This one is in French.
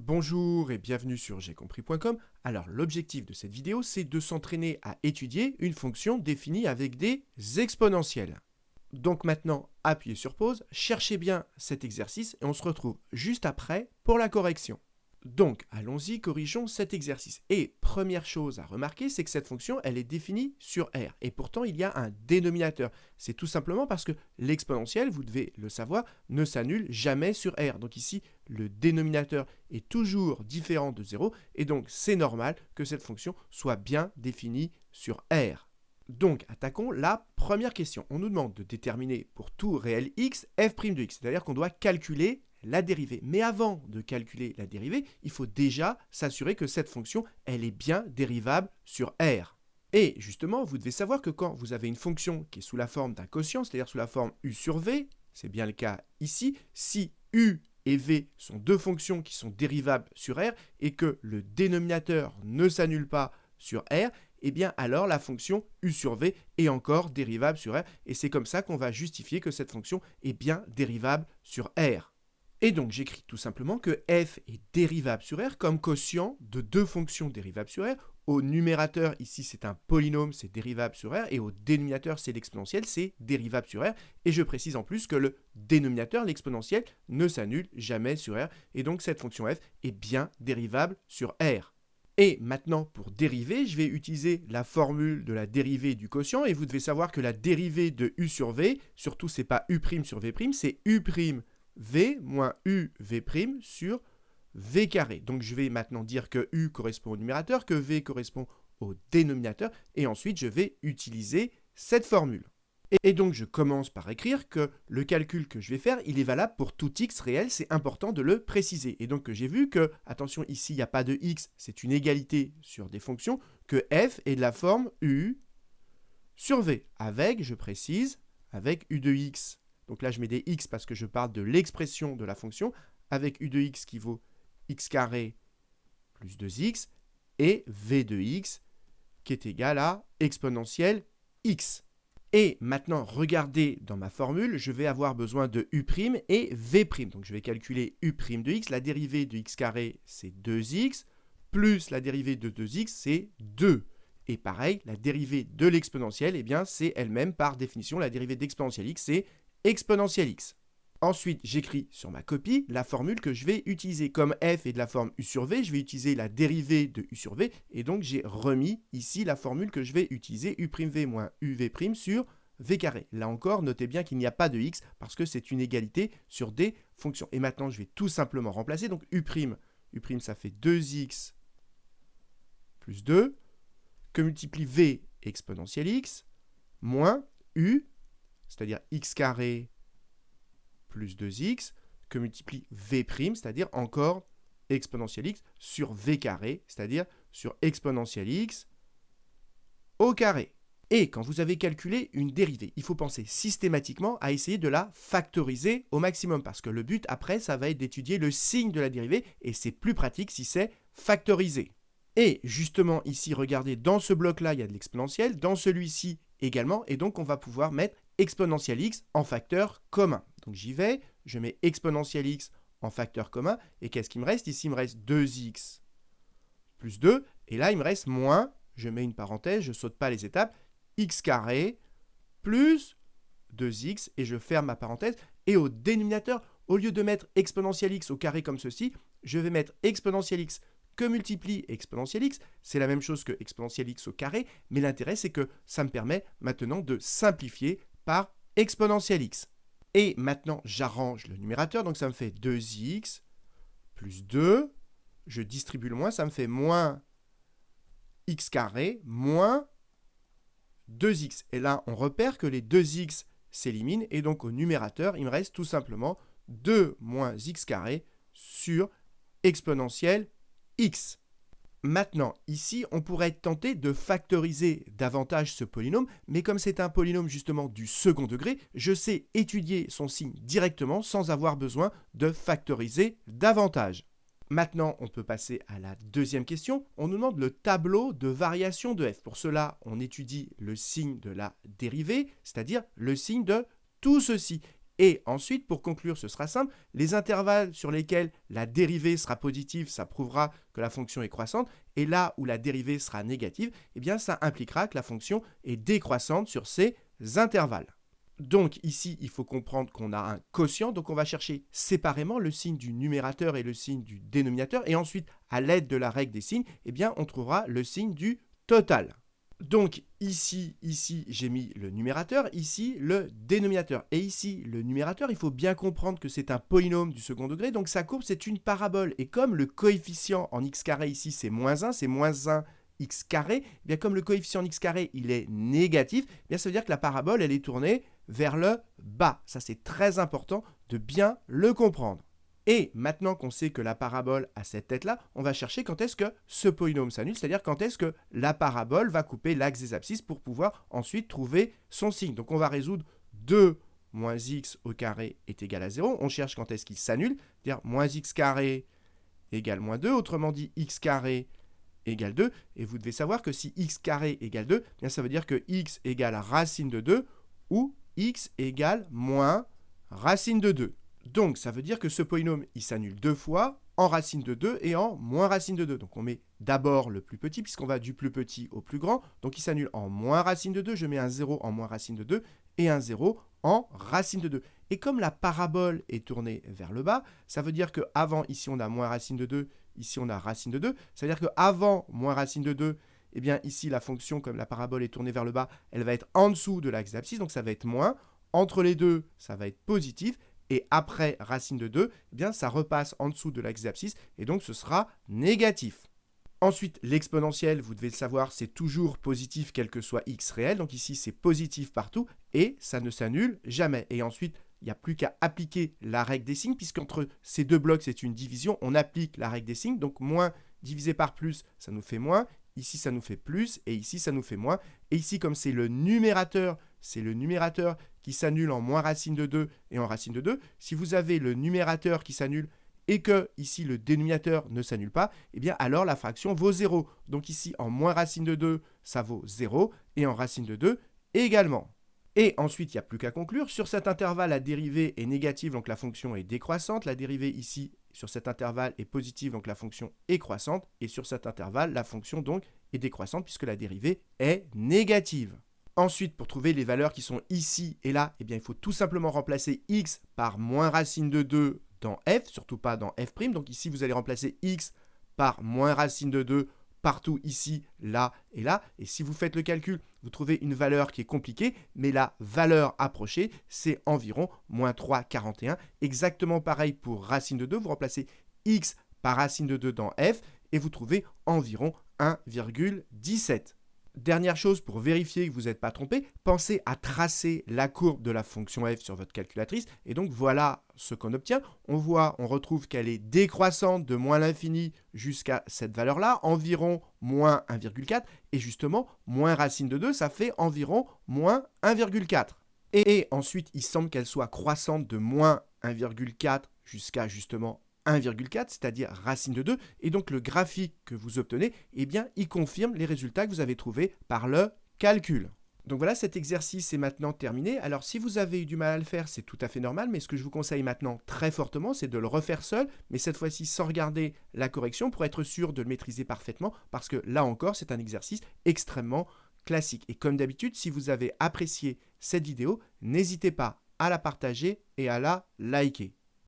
Bonjour et bienvenue sur j'aicompris.com. Alors l'objectif de cette vidéo, c'est de s'entraîner à étudier une fonction définie avec des exponentielles. Donc maintenant, appuyez sur pause, cherchez bien cet exercice et on se retrouve juste après pour la correction. Donc allons-y, corrigeons cet exercice. Et première chose à remarquer, c'est que cette fonction, elle est définie sur R. Et pourtant, il y a un dénominateur. C'est tout simplement parce que l'exponentielle, vous devez le savoir, ne s'annule jamais sur R. Donc ici, le dénominateur est toujours différent de 0. Et donc, c'est normal que cette fonction soit bien définie sur R. Donc, attaquons la première question. On nous demande de déterminer pour tout réel x, f' de x. C'est-à-dire qu'on doit calculer la dérivée. Mais avant de calculer la dérivée, il faut déjà s'assurer que cette fonction, elle est bien dérivable sur R. Et justement, vous devez savoir que quand vous avez une fonction qui est sous la forme d'un quotient, c'est-à-dire sous la forme u sur v, c'est bien le cas ici, si u et v sont deux fonctions qui sont dérivables sur R et que le dénominateur ne s'annule pas sur R, eh bien alors la fonction u sur v est encore dérivable sur R. Et c'est comme ça qu'on va justifier que cette fonction est bien dérivable sur R. Et donc j'écris tout simplement que f est dérivable sur R comme quotient de deux fonctions dérivables sur R. Au numérateur, ici c'est un polynôme, c'est dérivable sur R, et au dénominateur, c'est l'exponentielle, c'est dérivable sur R. Et je précise en plus que le dénominateur, l'exponentielle, ne s'annule jamais sur R, et donc cette fonction f est bien dérivable sur R. Et maintenant, pour dériver, je vais utiliser la formule de la dérivée du quotient, et vous devez savoir que la dérivée de u sur v, surtout c'est pas u' sur v', c'est u' v moins uv' sur v carré. Donc je vais maintenant dire que u correspond au numérateur, que v correspond au dénominateur, et ensuite je vais utiliser cette formule. Et donc je commence par écrire que le calcul que je vais faire, il est valable pour tout x réel, c'est important de le préciser. Et donc j'ai vu que, attention ici il n'y a pas de x, c'est une égalité sur des fonctions, que f est de la forme u sur v, avec, je précise, avec u de x. Donc là, je mets des x parce que je parle de l'expression de la fonction, avec u de x qui vaut x carré plus 2x, et v de x qui est égal à exponentielle x. Et maintenant, regardez dans ma formule, je vais avoir besoin de u' et v'. Donc je vais calculer u' de x, la dérivée de x carré, c'est 2x, plus la dérivée de 2x, c'est 2. Et pareil, la dérivée de l'exponentielle, eh bien, c'est elle-même, par définition, la dérivée d'exponentielle x, c'est exponentielle x. Ensuite, j'écris sur ma copie la formule que je vais utiliser. Comme f est de la forme u sur v, je vais utiliser la dérivée de u sur v. Et donc, j'ai remis ici la formule que je vais utiliser, u'v moins uv' sur v carré. Là encore, notez bien qu'il n'y a pas de x parce que c'est une égalité sur des fonctions. Et maintenant, je vais tout simplement remplacer. Donc, u', ça fait 2x plus 2, que multiplie v exponentielle x, moins u, c'est-à-dire x carré plus 2x, que multiplie v', c'est-à-dire encore exponentielle x, sur v carré, c'est-à-dire sur exponentielle x au carré. Et quand vous avez calculé une dérivée, il faut penser systématiquement à essayer de la factoriser au maximum, parce que le but après, ça va être d'étudier le signe de la dérivée, et c'est plus pratique si c'est factorisé. Et justement, ici, regardez, dans ce bloc-là, il y a de l'exponentielle, dans celui-ci également, et donc on va pouvoir mettre exponentielle x en facteur commun. Donc j'y vais, je mets exponentielle x en facteur commun, et qu'est-ce qu'il me reste? Ici, il me reste 2x plus 2, et là, il me reste moins, je mets une parenthèse, je ne saute pas les étapes, x carré plus 2x, et je ferme ma parenthèse, et au dénominateur, au lieu de mettre exponentielle x au carré comme ceci, je vais mettre exponentielle x que multiplie exponentielle x, c'est la même chose que exponentielle x au carré, mais l'intérêt c'est que ça me permet maintenant de simplifier par exponentielle x. Et maintenant j'arrange le numérateur, donc ça me fait 2x plus 2, je distribue le moins, ça me fait moins x carré moins 2x. Et là on repère que les 2x s'éliminent, et donc au numérateur il me reste tout simplement 2 moins x carré sur exponentielle x. Maintenant, ici, on pourrait être tenté de factoriser davantage ce polynôme, mais comme c'est un polynôme justement du second degré, je sais étudier son signe directement sans avoir besoin de factoriser davantage. Maintenant, on peut passer à la deuxième question. On nous demande le tableau de variation de f. Pour cela, on étudie le signe de la dérivée, c'est-à-dire le signe de tout ceci. Et ensuite, pour conclure, ce sera simple, les intervalles sur lesquels la dérivée sera positive, ça prouvera que la fonction est croissante, et là où la dérivée sera négative, eh bien ça impliquera que la fonction est décroissante sur ces intervalles. Donc ici, il faut comprendre qu'on a un quotient, donc on va chercher séparément le signe du numérateur et le signe du dénominateur, et ensuite, à l'aide de la règle des signes, eh bien on trouvera le signe du total. Donc ici, j'ai mis le numérateur, ici le dénominateur. Et ici, le numérateur, il faut bien comprendre que c'est un polynôme du second degré, donc sa courbe, c'est une parabole. Et comme le coefficient en x carré ici, c'est -1, c'est -1 x carré, eh bien comme le coefficient en x carré, il est négatif, eh bien ça veut dire que la parabole, elle est tournée vers le bas. Ça, c'est très important de bien le comprendre. Et maintenant qu'on sait que la parabole a cette tête-là, on va chercher quand est-ce que ce polynôme s'annule, c'est-à-dire quand est-ce que la parabole va couper l'axe des abscisses pour pouvoir ensuite trouver son signe. Donc on va résoudre 2 moins x au carré est égal à 0. On cherche quand est-ce qu'il s'annule, c'est-à-dire moins x carré égale moins 2, autrement dit x carré égale 2. Et vous devez savoir que si x carré égale 2, eh bien ça veut dire que x égale racine de 2 ou x égale moins racine de 2. Donc, ça veut dire que ce polynôme, il s'annule 2 fois en racine de 2 et en moins racine de 2. Donc, on met d'abord le plus petit, puisqu'on va du plus petit au plus grand. Donc, il s'annule en moins racine de 2. Je mets un 0 en moins racine de 2 et un 0 en racine de 2. Et comme la parabole est tournée vers le bas, ça veut dire qu'avant, ici, on a moins racine de 2, ici, on a racine de 2. Ça veut dire qu'avant moins racine de 2, eh bien, ici, la fonction, comme la parabole est tournée vers le bas, elle va être en dessous de l'axe d'abscisse, donc ça va être moins. Entre les deux, ça va être positif. Et après racine de 2, eh bien, ça repasse en dessous de l'axe d'abscisse, et donc ce sera négatif. Ensuite, l'exponentielle, vous devez le savoir, c'est toujours positif quel que soit x réel. Donc ici, c'est positif partout, et ça ne s'annule jamais. Et ensuite, il n'y a plus qu'à appliquer la règle des signes, puisqu'entre ces deux blocs, c'est une division. On applique la règle des signes, donc moins divisé par plus, ça nous fait moins. Ici, ça nous fait plus, et ici, ça nous fait moins. Et ici, comme c'est le numérateur qui s'annule en moins racine de 2 et en racine de 2. Si vous avez le numérateur qui s'annule et que ici le dénominateur ne s'annule pas, eh bien alors la fraction vaut 0. Donc ici, en moins racine de 2, ça vaut 0, et en racine de 2 également. Et ensuite, il n'y a plus qu'à conclure. Sur cet intervalle, la dérivée est négative, donc la fonction est décroissante. La dérivée ici, sur cet intervalle, est positive, donc la fonction est croissante. Et sur cet intervalle, la fonction donc est décroissante puisque la dérivée est négative. Ensuite, pour trouver les valeurs qui sont ici et là, eh bien, il faut tout simplement remplacer x par moins racine de 2 dans f, surtout pas dans f'. Donc ici, vous allez remplacer x par moins racine de 2 partout ici, là et là. Et si vous faites le calcul, vous trouvez une valeur qui est compliquée, mais la valeur approchée, c'est environ moins 3,41. Exactement pareil pour racine de 2, vous remplacez x par racine de 2 dans f, et vous trouvez environ 1,17. Dernière chose, pour vérifier que vous n'êtes pas trompé, pensez à tracer la courbe de la fonction f sur votre calculatrice. Et donc, voilà ce qu'on obtient. On retrouve qu'elle est décroissante de moins l'infini jusqu'à cette valeur-là, environ moins 1,4. Et justement, moins racine de 2, ça fait environ moins 1,4. Et ensuite, il semble qu'elle soit croissante de moins 1,4 jusqu'à justement 1,4, c'est-à-dire racine de 2, et donc le graphique que vous obtenez, eh bien, il confirme les résultats que vous avez trouvés par le calcul. Donc voilà, cet exercice est maintenant terminé. Alors si vous avez eu du mal à le faire, c'est tout à fait normal, mais ce que je vous conseille maintenant très fortement, c'est de le refaire seul, mais cette fois-ci sans regarder la correction, pour être sûr de le maîtriser parfaitement, parce que là encore, c'est un exercice extrêmement classique. Et comme d'habitude, si vous avez apprécié cette vidéo, n'hésitez pas à la partager et à la liker.